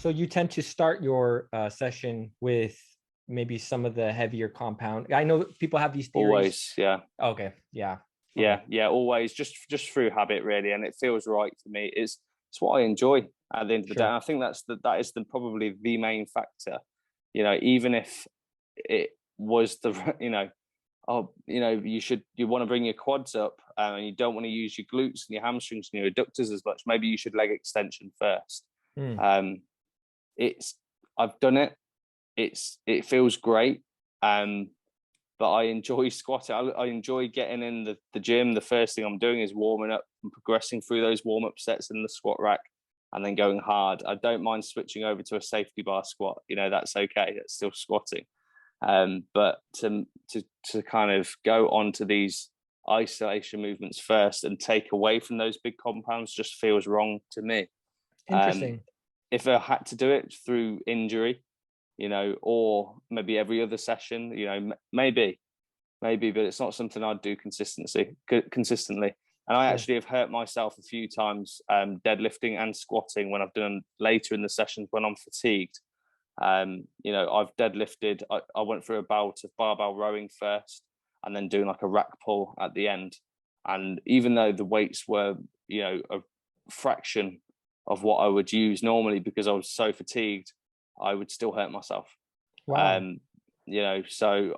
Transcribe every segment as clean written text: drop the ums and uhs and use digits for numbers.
So you tend to start your session with maybe some of the heavier compound. I know people have these theories. Always, yeah. Okay, yeah. Yeah, Okay. yeah, always just through habit, really, and it feels right for me. It's what I enjoy at the end of the day. Sure. And I think that is probably the main factor. You know, even if it was the you want to bring your quads up, and you don't want to use your glutes and your hamstrings and your adductors as much. Maybe you should leg extension first. Mm. It's I've done it. It feels great. But I enjoy squatting. I enjoy getting in the gym. The first thing I'm doing is warming up and progressing through those warm-up sets in the squat rack and then going hard. I don't mind switching over to a safety bar squat. You know, that's okay. That's still squatting. But to kind of go on to these isolation movements first and take away from those big compounds just feels wrong to me. Interesting. If I had to do it through injury, you know, or maybe every other session, you know, maybe, but it's not something I'd do consistently. And I actually have hurt myself a few times deadlifting and squatting when I've done later in the sessions when I'm fatigued. You know, I've deadlifted. I went through a bout of barbell rowing first, and then doing like a rack pull at the end. And even though the weights were, you know, a fraction of what I would use normally because I was so fatigued, I would still hurt myself. Wow. You know, so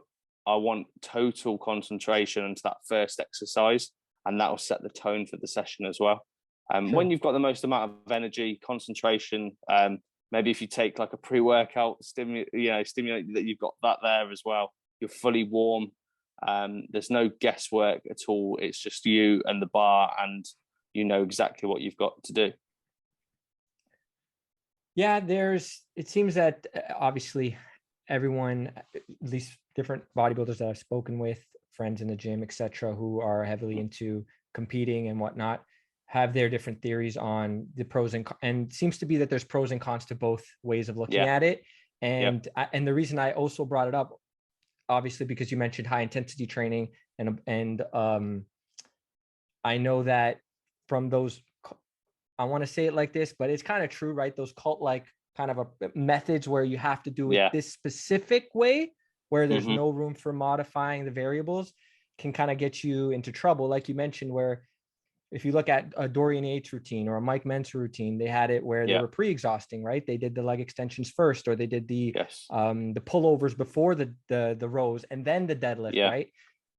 I want total concentration into that first exercise, and that will set the tone for the session as well. Sure. When you've got the most amount of energy, concentration, maybe if you take like a pre-workout stimulate that you've got that there as well. You're fully warm. There's no guesswork at all. It's just you and the bar, and you know exactly what you've got to do. Yeah, it seems that obviously everyone, at least different bodybuilders that I've spoken with, friends in the gym, etc., who are heavily into competing and whatnot, have their different theories on the pros and seems to be that there's pros and cons to both ways of looking at it. And and the reason I also brought it up, obviously, because you mentioned high intensity training, and I know that from those, I want to say it like this, but it's kind of true, right? Those cult-like kind of methods where you have to do it this specific way, where there's no room for modifying the variables, can kind of get you into trouble. Like you mentioned, where if you look at a Dorian Yates routine or a Mike Mentzer routine, they had it where they were pre-exhausting, right? They did the leg extensions first, or they did the pullovers before the rows and then the deadlift, right?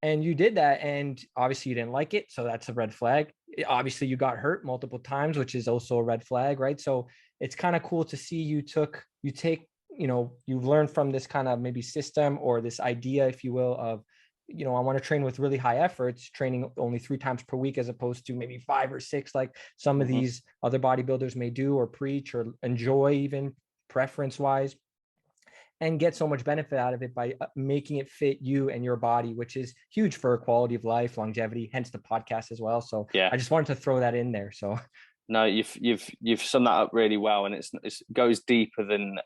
And you did that, and obviously you didn't like it, so that's a red flag. Obviously you got hurt multiple times, which is also a red flag, right? So it's kind of cool to see you you've learned from this kind of maybe system or this idea, if you will, of, you know, I want to train with really high efforts, training only 3 times per week as opposed to maybe 5 or 6 like some of these other bodybuilders may do or preach or enjoy, even preference wise, and get so much benefit out of it by making it fit you and your body, which is huge for quality of life, longevity, hence the podcast as well. So I just wanted to throw that in there. So no, you've summed that up really well, and it goes deeper than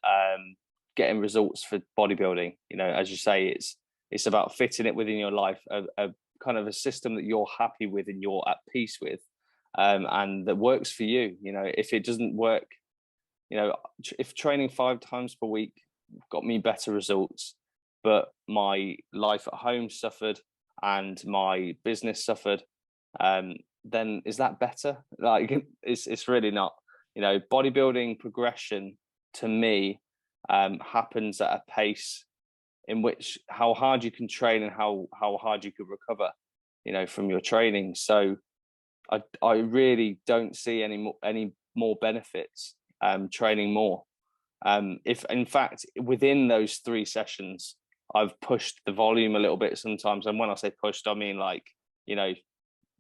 getting results for bodybuilding. You know, as you say, it's about fitting it within your life, a kind of a system that you're happy with and you're at peace with, and that works for you. You know, if it doesn't work, you know, if training 5 times per week got me better results, but my life at home suffered and my business suffered, then is that better? Like, it's really not. You know, bodybuilding progression to me happens at a pace in which how hard you can train and how hard you could recover, you know, from your training. So I really don't see any more benefits training more. If in fact within those 3 sessions I've pushed the volume a little bit sometimes, and when I say pushed, I mean like, you know,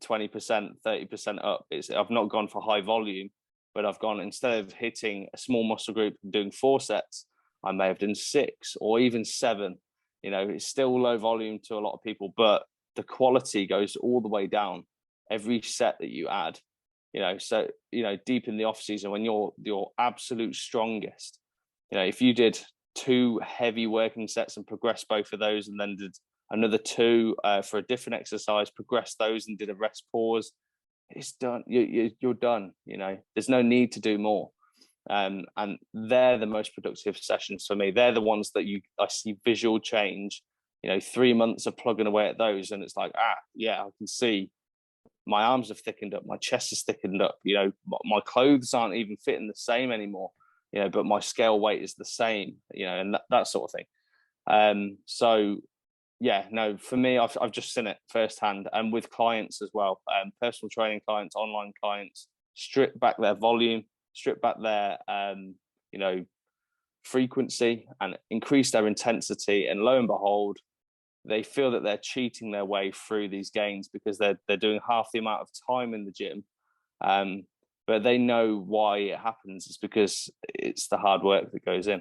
20%, 30% up. I've not gone for high volume, but I've gone, instead of hitting a small muscle group and doing 4 sets, I may have done 6 or even 7. You know, it's still low volume to a lot of people, but the quality goes all the way down every set that you add. You know, so, you know, deep in the off season when you're your absolute strongest, you know, if you did 2 heavy working sets and progressed both of those, and then did another 2 for a different exercise, progressed those and did a rest pause, it's done. You're done. You know, there's no need to do more. And they're the most productive sessions for me. They're the ones that I see visual change. 3 months of plugging away at those, and it's like, yeah, I can see my arms have thickened up, my chest has thickened up. My clothes aren't even fitting the same anymore. But my scale weight is the same. And that sort of thing. So yeah, no, for me, I've just seen it firsthand, and with clients as well, personal training clients, online clients, strip back their volume, strip back their frequency, and increase their intensity, and lo and behold, they feel that they're cheating their way through these gains because they're doing half the amount of time in the gym, but they know why it happens. It's because it's the hard work that goes in.